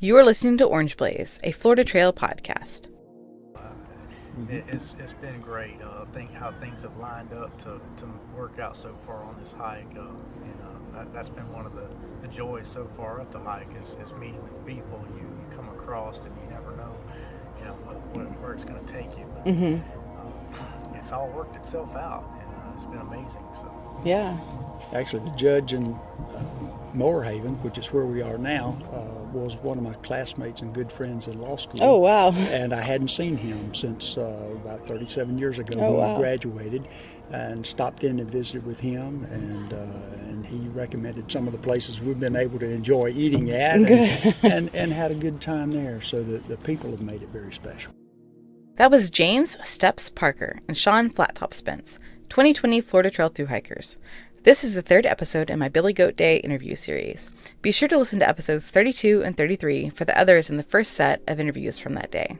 You are listening to Orange Blaze, a Florida Trail podcast. It's been great. Think how things have lined up to work out so far on this hike. That's been one of the joys so far up the hike is meeting with people you come across, and you never know, where it's going to take you. But, it's all worked itself out, and it's been amazing. So Yeah. Actually, the judge in Moorhaven, which is where we are now, was one of my classmates and good friends in law school. Oh, wow. And I hadn't seen him since about 37 years ago Oh, when wow. we graduated, and stopped in and visited with him, and he recommended some of the places we've been able to enjoy eating at, and had a good time there. So the people have made it very special. That was James Steps Parker and Sean Flattop Spence, 2020 Florida Trail Thru-Hikers. This is the third episode in my Billy Goat Day interview series. Be sure to listen to episodes 32 and 33 for the others in the first set of interviews from that day.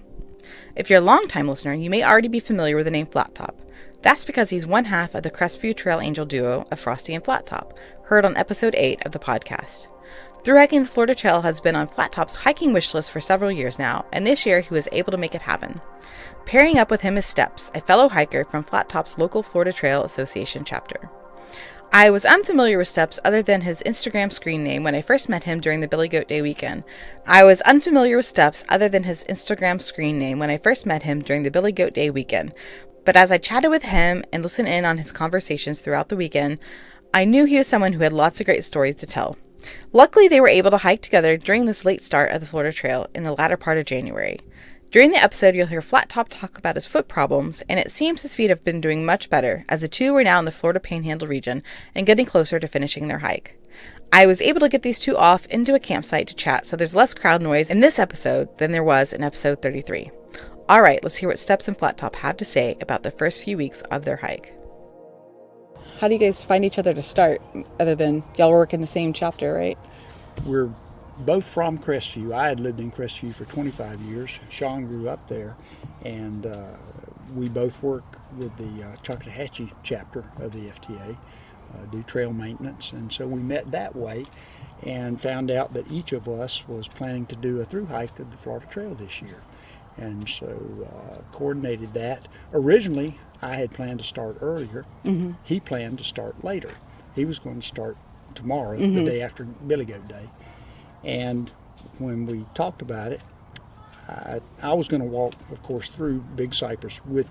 If you're a longtime listener, you may already be familiar with the name Flattop. That's because he's one half of the Crestview Trail Angel duo of Frosty and Flattop, heard on episode 8 of the podcast. Thru-hiking the Florida Trail has been on Flattop's hiking wish list for several years now, and this year he was able to make it happen. Pairing up with him is Steps, a fellow hiker from Flattop's local Florida Trail Association chapter. I was unfamiliar with Steps other than his Instagram screen name when I first met him during the Billy Goat Day weekend. But as I chatted with him and listened in on his conversations throughout the weekend, I knew he was someone who had lots of great stories to tell. Luckily, they were able to hike together during this late start of the Florida Trail in the latter part of January. During the episode, you'll hear Flattop talk about his foot problems, and it seems his feet have been doing much better, as the two are now in the Florida Panhandle region and getting closer to finishing their hike. I was able to get these two off into a campsite to chat, so there's less crowd noise in this episode than there was in episode 33. All right, let's hear what Steps and Flattop have to say about the first few weeks of their hike. How do you guys find each other to start, other than y'all work in the same chapter, right? We're both from Crestview. I had lived in Crestview for 25 years. Sean grew up there, and we both work with the Choctahatchee chapter of the FTA, do trail maintenance, and so we met that way and found out that each of us was planning to do a thru-hike of the Florida Trail this year, and so coordinated that. Originally, I had planned to start earlier. He planned to start later. He was going to start tomorrow, the day after Billy Goat Day. And when we talked about it, I was going to walk, of course, through Big Cypress with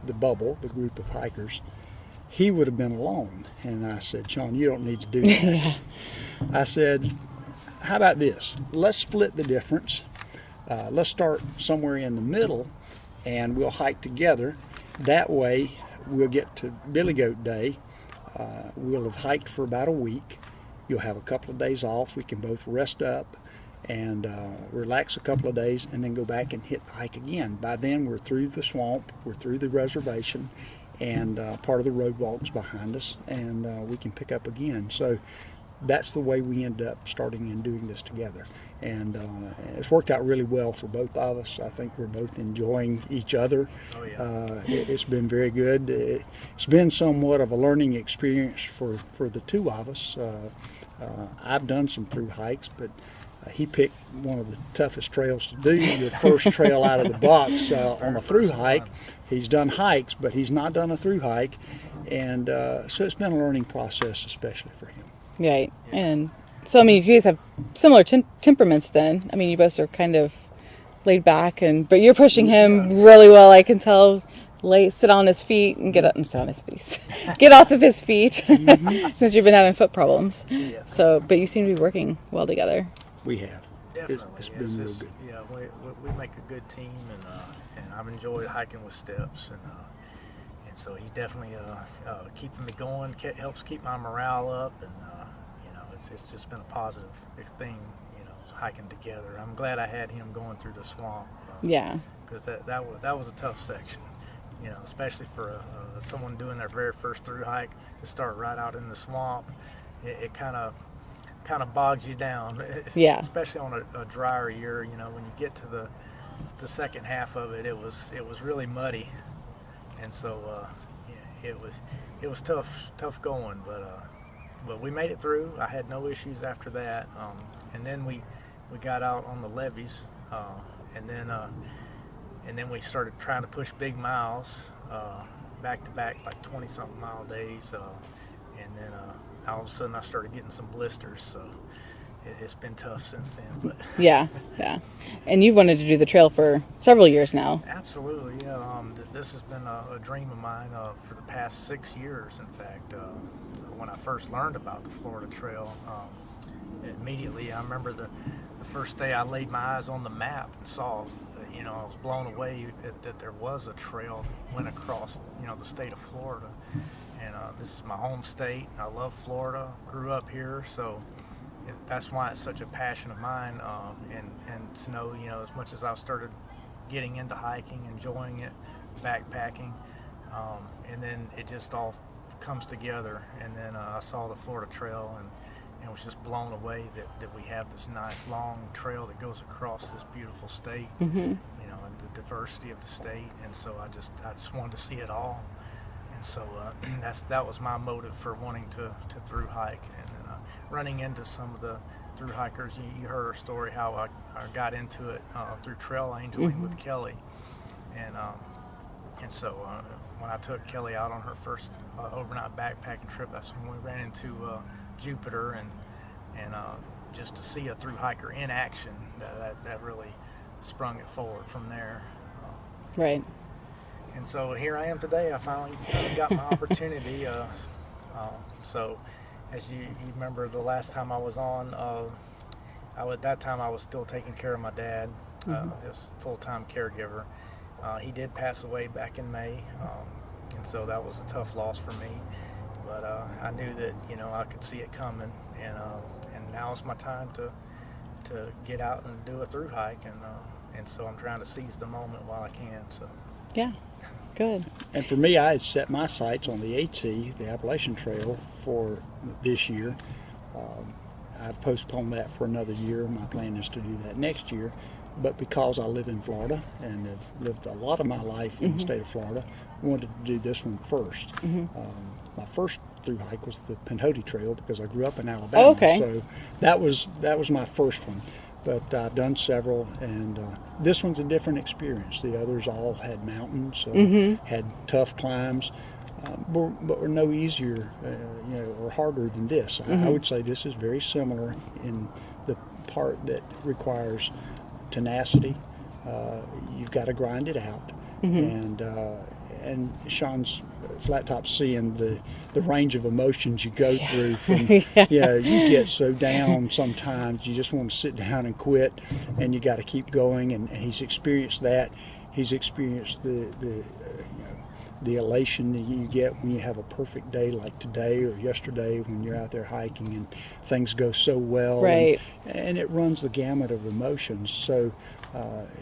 the bubble, the group of hikers. He would have been alone. And I said, Sean, you don't need to do that. I said, how about this? Let's split the difference. Let's start somewhere in the middle, and we'll hike together. That way, we'll get to Billy Goat Day. We'll have hiked for about a week. You'll have a couple of days off. We can both rest up and relax a couple of days, and then go back and hit the hike again. By then, we're through the swamp, we're through the reservation, and part of the road walk's behind us, and we can pick up again. So that's the way we end up starting and doing this together. And it's worked out really well for both of us. I think we're both enjoying each other. Oh, yeah. It's been very good. It's been somewhat of a learning experience for the two of us. I've done some through hikes, but he picked one of the toughest trails to do, the first trail out of the box on a through hike. He's done hikes, but he's not done a through hike, and so it's been a learning process, especially for him. Right. And so, I mean, you guys have similar temperaments then. I mean, you both are kind of laid back, but you're pushing him really well, I can tell. Sit on his feet and get up and sit on his feet. Get off of his feet since you've been having foot problems. Yeah. So, but you seem to be working well together. We have. Definitely. It's been real good. Yeah, we make a good team, and I've enjoyed hiking with Steps, and so he's definitely keeping me going, helps keep my morale up, and it's just been a positive thing, hiking together. I'm glad I had him going through the swamp. Yeah. Because that was a tough section, especially for someone doing their very first through hike to start right out in the swamp. It kind of bogs you down. Yeah. Especially on a drier year, when you get to the second half of it, it was really muddy, and so it was tough going, but we made it through. I had no issues after that, and then we we got out on the levees, and then we started trying to push big miles, back to back, like 20-something mile days, and then all of a sudden I started getting some blisters. So it's been tough since then. But Yeah. And you've wanted to do the trail for several years now. absolutely, yeah. This has been a dream of mine for the past 6 years. In fact, when I first learned about the Florida Trail, immediately I remember the first day I laid my eyes on the map and saw, I was blown away that there was a trail that went across, the state of Florida. And this is my home state. I love Florida. Grew up here, so that's why it's such a passion of mine. And to know, as much as I've started getting into hiking, enjoying it, backpacking, and then it just all comes together. And then I saw the Florida Trail and was just blown away that we have this nice long trail that goes across this beautiful state, and the diversity of the state. And so I just wanted to see it all. And so that was my motive for wanting to thru-hike. And then running into some of the thru-hikers, you heard our story, how I got into it through trail angeling with Kelly. And so when I took Kelly out on her first overnight backpacking trip, that's when we ran into Jupiter, and just to see a thru-hiker in action, that really sprung it forward from there. Right. And so here I am today. I finally got my opportunity. So as you remember, the last time I was on, at that time I was still taking care of my dad, his full-time caregiver. He did pass away back in May, and so that was a tough loss for me. But I knew that I could see it coming, and now is my time to get out and do a thru-hike, and so I'm trying to seize the moment while I can. So Yeah. Good. And for me, I had set my sights on the AT, the Appalachian Trail, for this year. I've postponed that for another year. My plan is to do that next year. But because I live in Florida and have lived a lot of my life in the state of Florida, I wanted to do this one first. My first thru-hike was the Pinhoti Trail because I grew up in Alabama. Okay. So that was my first one. But I've done several, and this one's a different experience. The others all had mountains, had tough climbs, but were no easier, or harder than this. I would say this is very similar in the part that requires tenacity. You've got to grind it out, and Sean's Flattop seeing the range of emotions you go through from, you get so down sometimes you just want to sit down and quit, and you got to keep going, and he's experienced that. He's experienced the elation that you get when you have a perfect day like today or yesterday when you're out there hiking and things go so well. Right. And it runs the gamut of emotions. So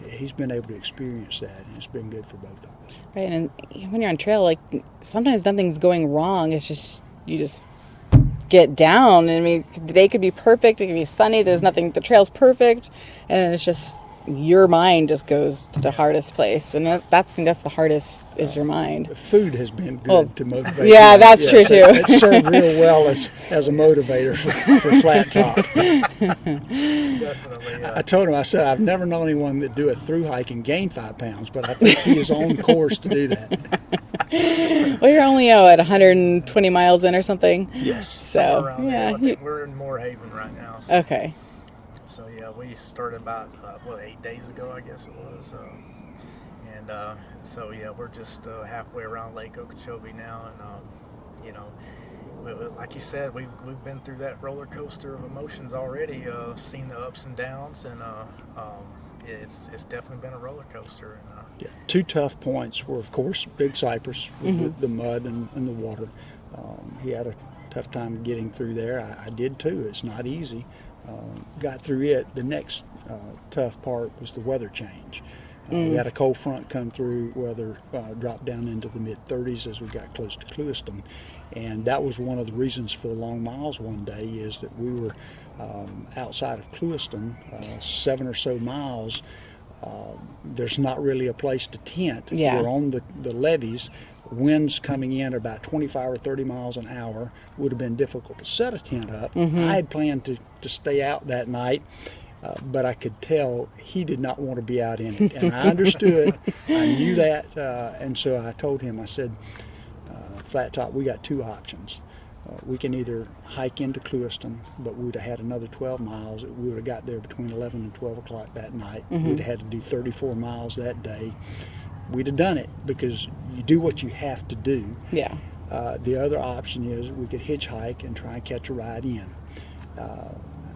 he's been able to experience that, and it's been good for both of us. Right. And when you're on trail, like sometimes nothing's going wrong. It's just, you just get down. I mean, the day could be perfect. It could be sunny. There's nothing, the trail's perfect. And it's just, your mind just goes to the hardest place, and that's the hardest is your mind. Food has been good to motivate. Yeah, that's true too. It served real well as a motivator for Flattop. definitely, I told him, I said, I've never known anyone that do a thru-hike and gain 5 pounds, but I think he is on course to do that. Well, you're only at 120 miles in or something. Yes. So around there. I think we're in Moorhaven right now. So. Okay. So yeah, we started about 8 days ago, I guess it was, and so yeah, we're just halfway around Lake Okeechobee now, and like you said, we've been through that roller coaster of emotions already, seen the ups and downs, and it's definitely been a roller coaster. And, 2 tough points were, of course, Big Cypress with the mud and the water. He had a tough time getting through there. I did too. It's not easy. Got through it. The next tough part was the weather change. We had a cold front come through, weather dropped down into the mid-30s as we got close to Clewiston, and that was one of the reasons for the long miles one day, is that we were outside of Clewiston, 7 or so miles. There's not really a place to tent. Yeah. We're on the levees. Winds coming in about 25 or 30 miles an hour. Would have been difficult to set a tent up. I had planned to stay out that night, but I could tell he did not want to be out in it. And I understood, I knew that, and so I told him, I said, Flattop, we got two options. We can either hike into Clewiston, but we would have had another 12 miles. We would have got there between 11 and 12 o'clock that night. We'd have had to do 34 miles that day. We'd have done it because you do what you have to do. Yeah. The other option is we could hitchhike and try and catch a ride in.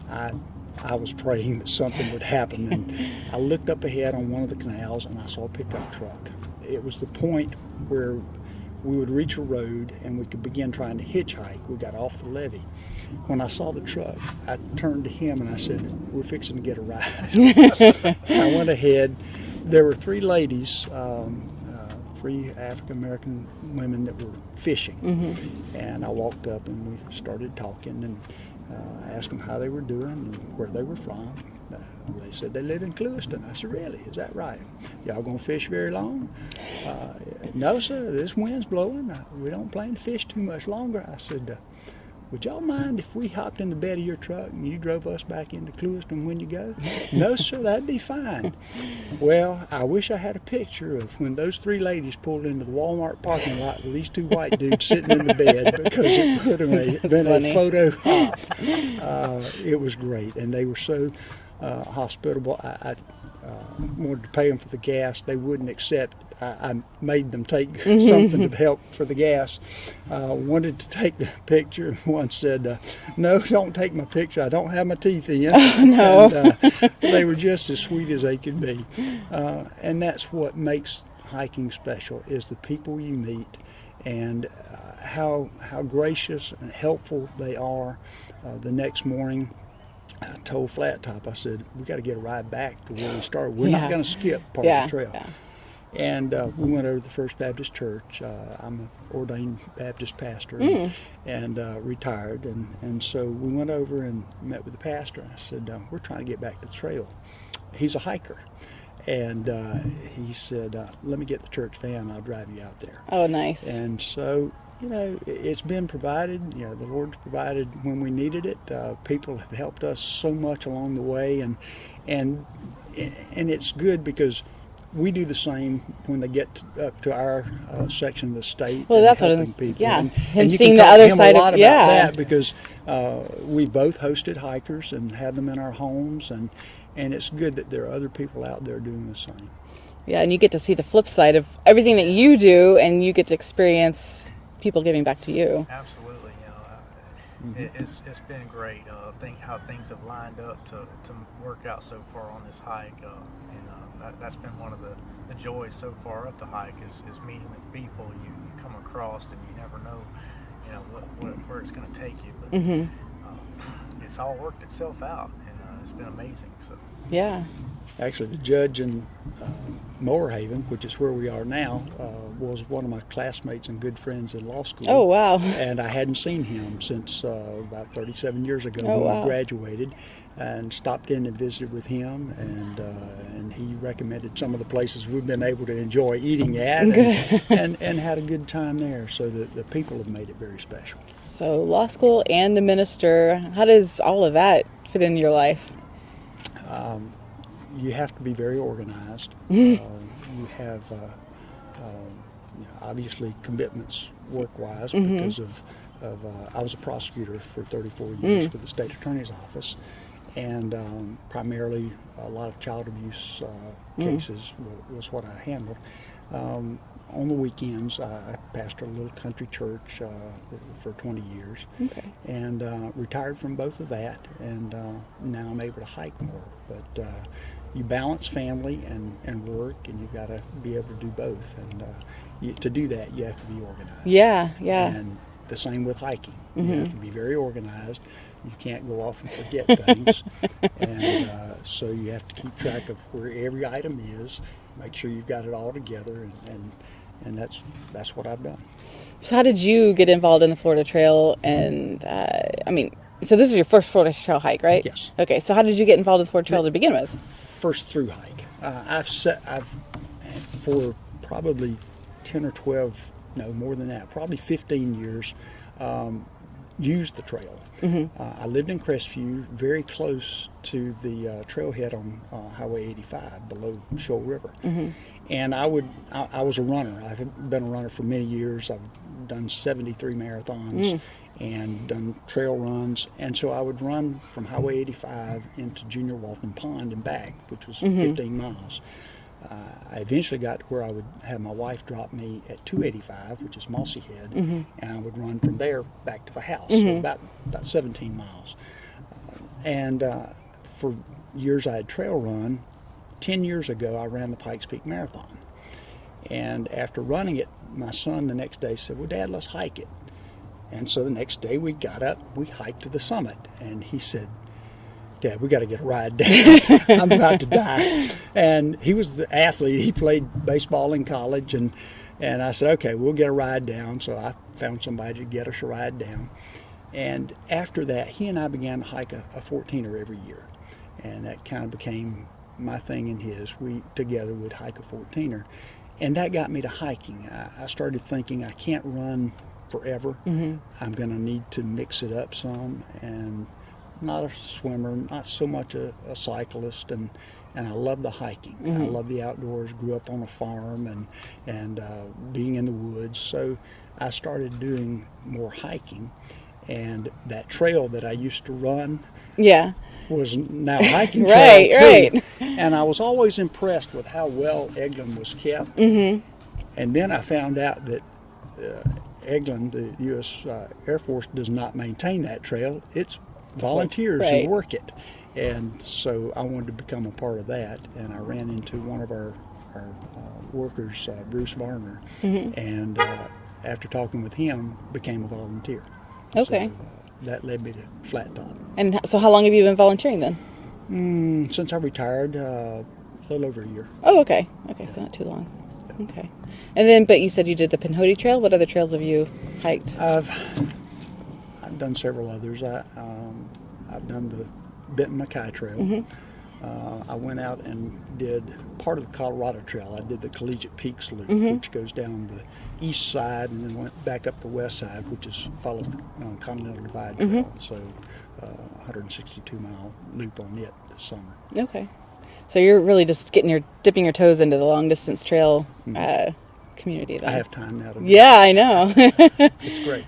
I was praying that something would happen, and I looked up ahead on one of the canals and I saw a pickup truck. It was the point where we would reach a road and we could begin trying to hitchhike. We got off the levee. When I saw the truck, I turned to him and I said, we're fixing to get a ride. I went ahead. There were three ladies, three African-American women that were fishing. And I walked up and we started talking, and I asked them how they were doing and where they were from. They said they live in Clewiston. I said, really? Is that right? Y'all gonna fish very long? No, sir, this wind's blowing. We don't plan to fish too much longer. I said, would y'all mind if we hopped in the bed of your truck and you drove us back into Clewiston when you go? No, sir, that'd be fine. Well, I wish I had a picture of when those three ladies pulled into the Walmart parking lot with these two white dudes sitting in the bed, because it could have been a photo op. It was great, and they were so hospitable. I wanted to pay them for the gas. They wouldn't accept. I made them take something to help for the gas. Wanted to take the picture. One said, no, don't take my picture. I don't have my teeth in. Oh, no. And, they were just as sweet as they could be. And that's what makes hiking special, is the people you meet and how gracious and helpful they are. The next morning, I told Flattop, I said, we got to get a ride back to where we started. We're not going to skip part of the trail. Yeah. And we went over to the First Baptist Church. I'm an ordained Baptist pastor and retired. And so we went over and met with the pastor. I said, we're trying to get back to the trail. He's a hiker. And he said, let me get the church van. I'll drive you out there. Oh, nice. And so, you know, it's been provided. You know, the Lord's provided when we needed it. People have helped us so much along the way. And it's good because we do the same when they get up to our section of the state. Well, that's what I'm people. Yeah, and you seeing can the talk other to him side a lot of about that, because we both hosted hikers and had them in our homes, and it's good that there are other people out there doing the same. Yeah, and you get to see the flip side of everything that you do, and you get to experience people giving back to you. Absolutely, you know, it's been great. Think how things have lined up to work out so far on this hike. That's been one of the joys so far up the hike is meeting the people you come across, and you never know, you know, where it's going to take you. But it's all worked itself out, and it's been amazing. So yeah. Actually, the judge in Moorhaven, which is where we are now, was one of my classmates and good friends in law school. Oh, wow. And I hadn't seen him since about 37 years ago when we graduated, and stopped in and visited with him, and he recommended some of the places we've been able to enjoy eating at, and had a good time there. So the people have made it very special. So law school and a minister, how does all of that fit into your life? You have to be very organized. You have obviously commitments work-wise because of I was a prosecutor for 34 years for the state attorney's office, and primarily a lot of child abuse cases was what I handled. On the weekends, I pastored a little country church for 20 years, and retired from both of that, and now I'm able to hike more. But you balance family and work, and you've got to be able to do both. And to do that, you have to be organized. Yeah. And the same with hiking. You have to be very organized. You can't go off and forget things. And so you have to keep track of where every item is, make sure you've got it all together, and that's what I've done. So how did you get involved in the Florida Trail? And so this is your first Florida Trail hike, right? Yes. Okay, so how did you get involved in the Florida Trail to begin with? First Thru-Hike. I've for probably 10 or 12, no more than that, probably 15 years, used the trail. I lived in Crestview, very close to the trailhead on Highway 85 below Shoal River. And I was a runner. I've been a runner for many years. I've done 73 marathons and done trail runs. And so I would run from Highway 85 into Junior Walton Pond and back, which was 15 miles. I eventually got to where I would have my wife drop me at 285, which is Mossy Head, and I would run from there back to the house, so about 17 miles. And for years I had trail run. 10 years ago, I ran the Pikes Peak Marathon. And after running it, my son the next day said, well, Dad, let's hike it. And so the next day we got up, we hiked to the summit, and he said, Dad, we got to get a ride down. I'm about to die. And he was the athlete. He played baseball in college, and I said, okay, we'll get a ride down. So I found somebody to get us a ride down. And after that, he and I began to hike a 14er every year. And that kind of became my thing and his. We together would hike a 14er. And that got me to hiking. I started thinking I can't run forever. I'm going to need to mix it up some. And not a swimmer, not so much a cyclist, and I love the hiking. I love the outdoors. Grew up on a farm and being in the woods. So I started doing more hiking, and that trail that I used to run was now hiking trail too. Right. And I was always impressed with how well Eglin was kept. And then I found out that Eglin, the U.S. Air Force, does not maintain that trail. It's volunteers who work it. And so I wanted to become a part of that, and I ran into one of our workers, Bruce Varner, and after talking with him, became a volunteer. Okay. So, that led me to Flattop. And so how long have you been volunteering then? Since I retired, a little over a year. Oh, okay. Okay, so not too long. Okay. And then, but you said you did the Pinhoti Trail. What other trails have you hiked? I've done several others. I've done the Benton Mackay Trail. I went out and did part of the Colorado Trail. I did the Collegiate Peaks Loop, which goes down the east side and then went back up the west side, which follows the Continental Divide Trail. So 162-mile loop on it this summer. Okay. So you're really just dipping your toes into the long distance trail community then. I have time now to do Yeah, I know. It's great.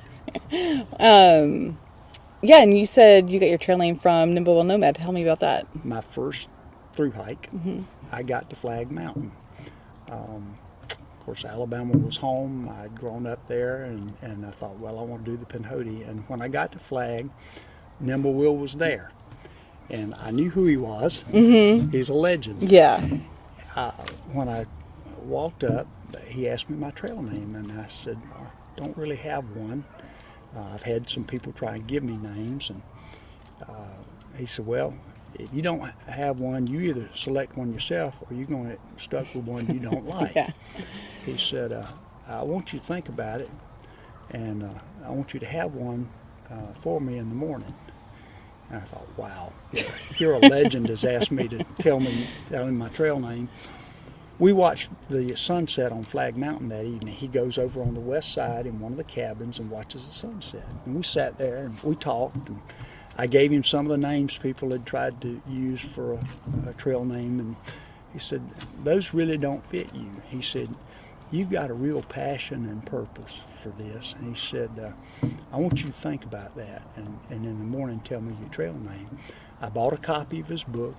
Yeah, and you said you got your trail name from Nimblewell Nomad. Tell me about that. My first thru-hike, I got to Flag Mountain. Of course, Alabama was home. I'd grown up there, and I thought, well, I want to do the Pinhoti. And when I got to Flag, Nimblewell was there. And I knew who he was. He's a legend. Yeah. When I walked up, he asked me my trail name, and I said, I don't really have one. I've had some people try and give me names, and he said, well, if you don't have one, you either select one yourself or you're going to get stuck with one you don't like. He said, I want you to think about it, and I want you to have one for me in the morning. And I thought, wow, you're a legend has asked me to tell him my trail name. We watched the sunset on Flag Mountain that evening. He goes over on the west side in one of the cabins and watches the sunset. And we sat there and we talked. And I gave him some of the names people had tried to use for a trail name. And he said, those really don't fit you. He said, you've got a real passion and purpose for this. And he said, I want you to think about that. And in the morning, tell me your trail name. I bought a copy of his book.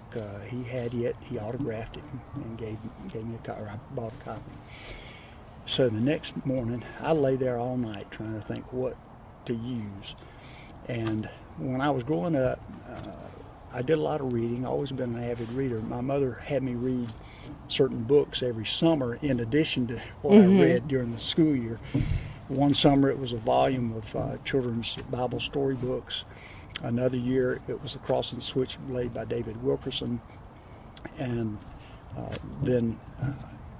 He had it. He autographed it and gave me a copy. I bought a copy. So the next morning, I lay there all night trying to think what to use. And when I was growing up, I did a lot of reading. I've always been an avid reader. My mother had me read certain books every summer in addition to what I read during the school year. One summer it was a volume of children's Bible storybooks. Another year, it was The Cross and Switchblade by David Wilkerson. And then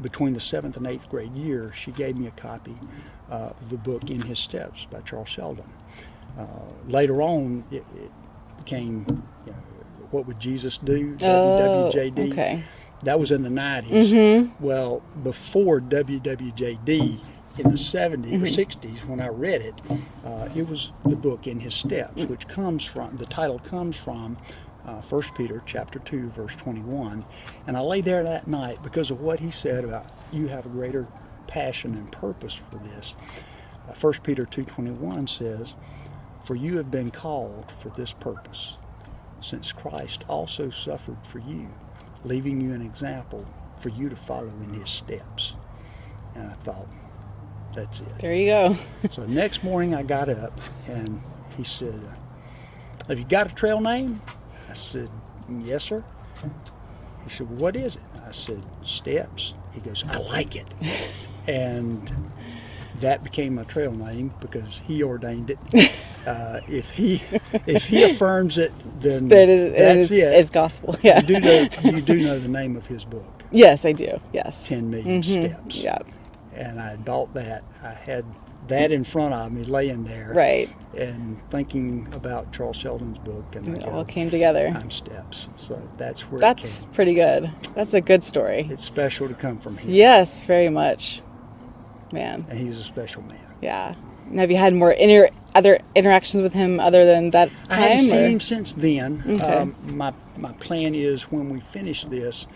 between the 7th and 8th grade year, she gave me a copy of the book In His Steps by Charles Sheldon. Later on, it became What Would Jesus Do? WWJD. Okay. That was in the 90s. Well, before WWJD, in the 70s or 60s when I read it, it was the book In His Steps, which comes from, the title comes from 1 Peter chapter 2, verse 21. And I lay there that night because of what he said about you have a greater passion and purpose for this. 1 Peter 2:21 says, "For you have been called for this purpose, since Christ also suffered for you, leaving you an example for you to follow in his steps." And I thought, that's it. There you go. So the next morning I got up and he said, "Have you got a trail name?" I said, "Yes, sir." He said, "Well, what is it?" I said, "Steps." He goes, "I like it." And that became my trail name because he ordained it. If he affirms it, then that's it. It's gospel. Yeah. You do know the name of his book. Yes, I do. Yes. 10 Million Steps. Yeah. And I had bought that. I had that in front of me, laying there, Right. and thinking about Charles Sheldon's book, and It all came together. I'm Steps. So that's where it That's came. pretty good. That's a good story. It's special to come from him. Yes, very much. Man. And he's a special man. Yeah. And have you had more other interactions with him other than that time? I haven't seen him since then. Okay. My plan is when we finish this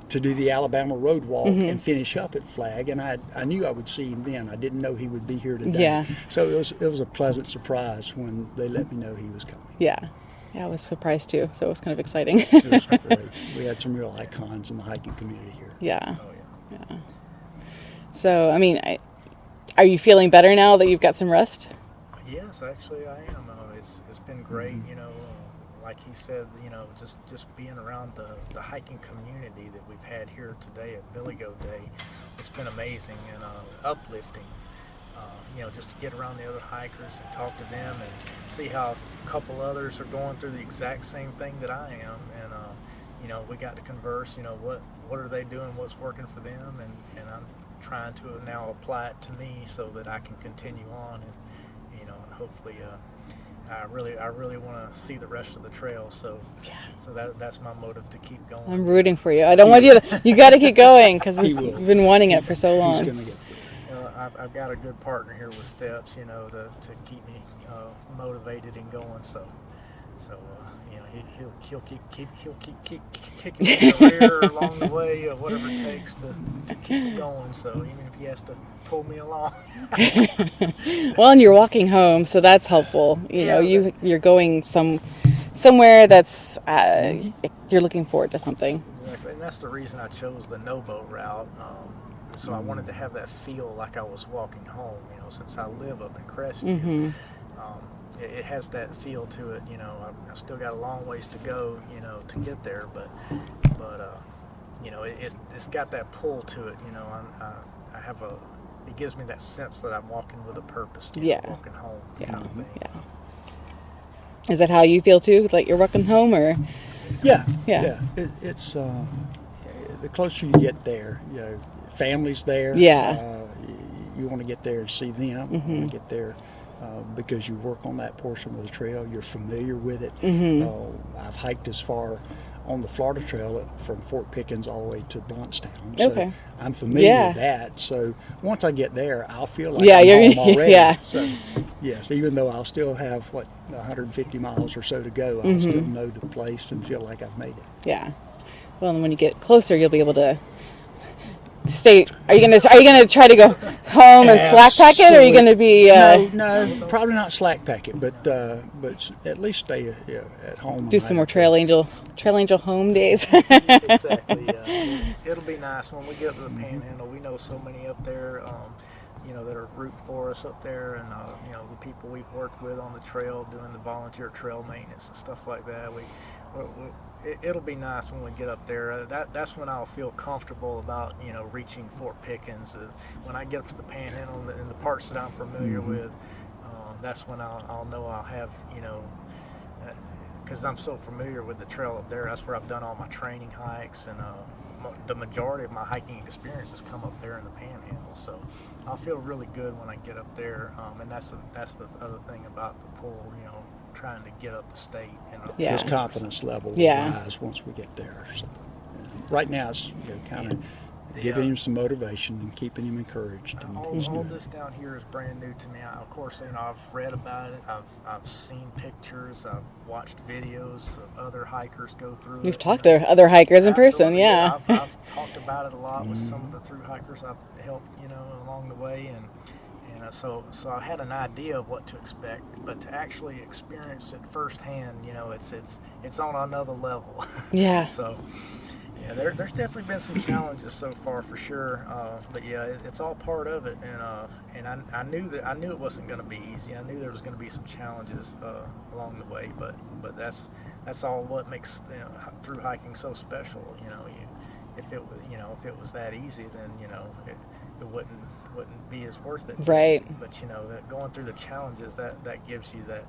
to do the Alabama Road Walk and finish up at Flag, and I knew I would see him then. I didn't know he would be here today. Yeah. So it was a pleasant surprise when they let me know he was coming. Yeah. Yeah, I was surprised too. So it was kind of exciting. It was great. We had some real icons in the hiking community here. Yeah. Oh yeah. Yeah. So, I mean, are you feeling better now that you've got some rest? Yes, actually I am. It's been great, you know. Like he said, you know, just being around the hiking community that we've had here today at Billy Goat Day, it's been amazing and uplifting. You know, just to get around the other hikers and talk to them and see how a couple others are going through the exact same thing that I am. And you know, we got to converse. You know, what are they doing? What's working for them? And I'm trying to now apply it to me so that I can continue on and, you know, and hopefully. I really want to see the rest of the trail, so that's my motive to keep going. I'm rooting for you. I don't want you to. You got to keep going because you've been wanting it for so long. He's going to get there. I've got a good partner here with Steps, you know, to keep me motivated and going. So you know, he'll keep kicking me in the rear along the way, whatever it takes to keep it going. So even if he has to pull me along. Well, and you're walking home, so that's helpful. You know, you're going somewhere that's you're looking forward to something. Exactly, and that's the reason I chose the no-boat route. So I wanted to have that feel like I was walking home. You know, since I live up in Crestview, it has that feel to it. You know, I've still got a long ways to go. You know, to get there, but you know, it's got that pull to it. You know, I have a. It gives me that sense that I'm walking with a purpose. Walking home. Yeah. Is that how you feel too? Like you're walking home, or? Yeah. It's the closer you get there, you know, family's there. Yeah. You want to get there and see them. You want to get there because you work on that portion of the trail. You're familiar with it. I've hiked as far on the Florida Trail from Fort Pickens all the way to Bluntstown. So I'm familiar with that. So once I get there, I'll feel like I'm home already. So yes, even though I'll still have 150 miles or so to go, I'll still know the place and feel like I've made it. Yeah. Well, and when you get closer, you'll be able to stay. Are you gonna try to go home and slack pack it, or are you gonna be? No, probably not slack pack it, but at least stay at home. Do some more Trail Angel home days. Exactly. It'll be nice when we get to the Panhandle. We know so many up there, you know, that are rooting for us up there, and you know, the people we've worked with on the trail doing the volunteer trail maintenance and stuff like that. It'll be nice when we get up there. That's when I'll feel comfortable about, you know, reaching Fort Pickens. When I get up to the Panhandle and the parts that I'm familiar with, that's when I'll know I'll have, you know, because I'm so familiar with the trail up there. That's where I've done all my training hikes, and the majority of my hiking experiences come up there in the Panhandle. So I'll feel really good when I get up there, and that's the other thing about the pull, you know, trying to get up the state. And his confidence level will rise once we get there. So right now it's kind of giving him some motivation and keeping him encouraged. And all this down here is brand new to me. Of course, I've read about it. I've seen pictures. I've watched videos of other hikers go through. You've talked to other hikers in person, yeah. I've talked about it a lot with some of the thru-hikers I've helped, along the way, and so I had an idea of what to expect, but to actually experience it firsthand, it's on another level. Yeah. So. Yeah, there's definitely been some challenges so far for sure, but yeah, it's all part of it, and I knew it wasn't going to be easy. I knew there was going to be some challenges along the way, but that's all what makes through hiking so special. If it was that easy, then it wouldn't be as worth it. Right. But that going through the challenges that gives you that,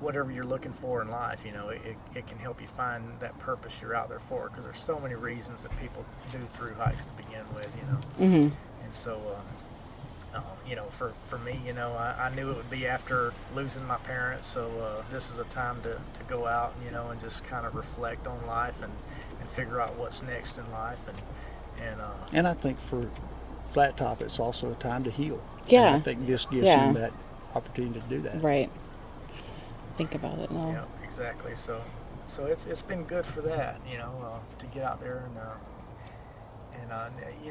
whatever you're looking for in life, it can help you find that purpose you're out there for, because there's so many reasons that people do through hikes to begin with, Mm-hmm. And so, for me, I knew it would be after losing my parents, so this is a time to go out, and just kind of reflect on life and figure out what's next in life, and I think for Flattop, it's also a time to heal. Yeah. And I think this gives him that opportunity to do that. Right. Think about it now. Yeah, exactly. So it's been good for that, to get out there and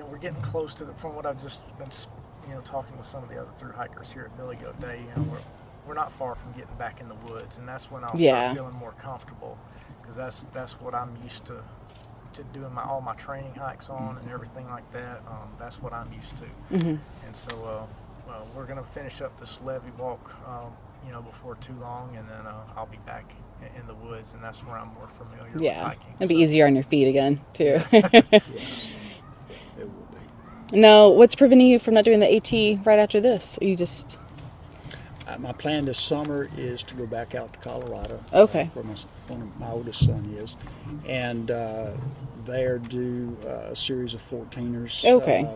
we're getting close to from what I've just been, talking with some of the other thru-hikers here at Billy Goat Day. We're not far from getting back in the woods, and that's when I'll start feeling more comfortable, because that's what I'm used to doing all my training hikes on and everything like that. That's what I'm used to. Mm-hmm. And so we're going to finish up this levee walk before too long, and then I'll be back in the woods, and that's where I'm more familiar with hiking. It'd be easier on your feet again too. Yeah. It will be. Now, what's preventing you from not doing the AT right after this? Are you just... My plan this summer is to go back out to Colorado. Okay. Where one of my oldest son is, and there do a series of 14ers. Okay.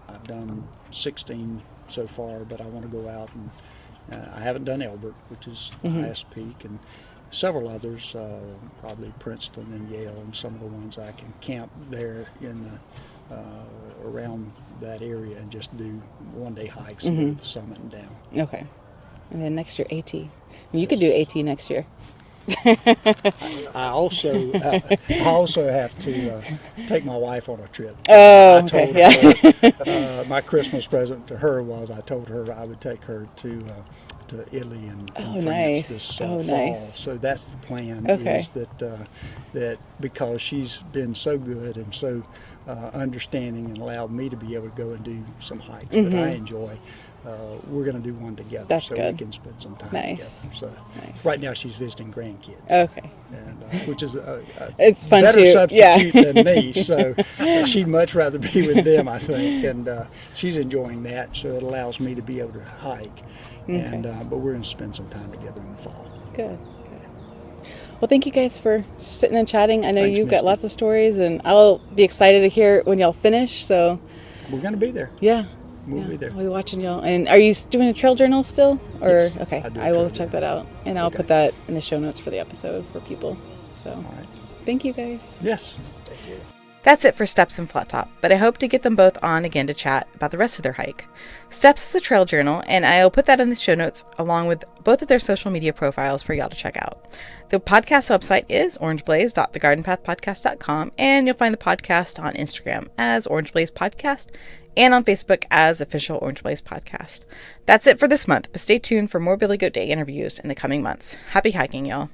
I've done 16 so far, but I want to go out and I haven't done Elbert, which is the highest peak, and several others, probably Princeton and Yale, and some of the ones I can camp there in the around that area and just do one-day hikes and go to the summit and down. Okay. And then next year, AT. You could do AT next year. I also have to take my wife on a trip. Oh, I told okay. her, my Christmas present to her was I told her I would take her to Italy and France nice. this Oh, fall. nice. So that's the plan. Okay. Is that because she's been so good and so understanding and allowed me to be able to go and do some hikes that I enjoy. We're going to do one together. That's so good. we can spend some time Nice. together. So Nice. right now she's visiting grandkids. Okay. And which is a It's fun better too. substitute Yeah. than me. So she'd much rather be with them, I think. And she's enjoying that, so it allows me to be able to hike. Okay. And but we're going to spend some time together in the fall. Good. Well, thank you guys for sitting and chatting. I know Thanks, you've got Misty. lots of stories, and I'll be excited to hear when y'all finish. So, We're going to be there. yeah. We'll be there. I'll be watching y'all. And are you doing a trail journal still? Or Yes, okay, I do a I will trail check journal. that out, and I'll Okay. put that in the show notes for the episode for people. So, All right. thank you guys. Yes. Thank you. That's it for Steps and Flattop, but I hope to get them both on again to chat about the rest of their hike. Steps is a trail journal, and I'll put that in the show notes along with both of their social media profiles for y'all to check out. The podcast website is orangeblaze.thegardenpathpodcast.com, and you'll find the podcast on Instagram as Orange Blaze Podcast and on Facebook as Official Orange Blaze Podcast. That's it for this month, but stay tuned for more Billy Goat Day interviews in the coming months. Happy hiking, y'all.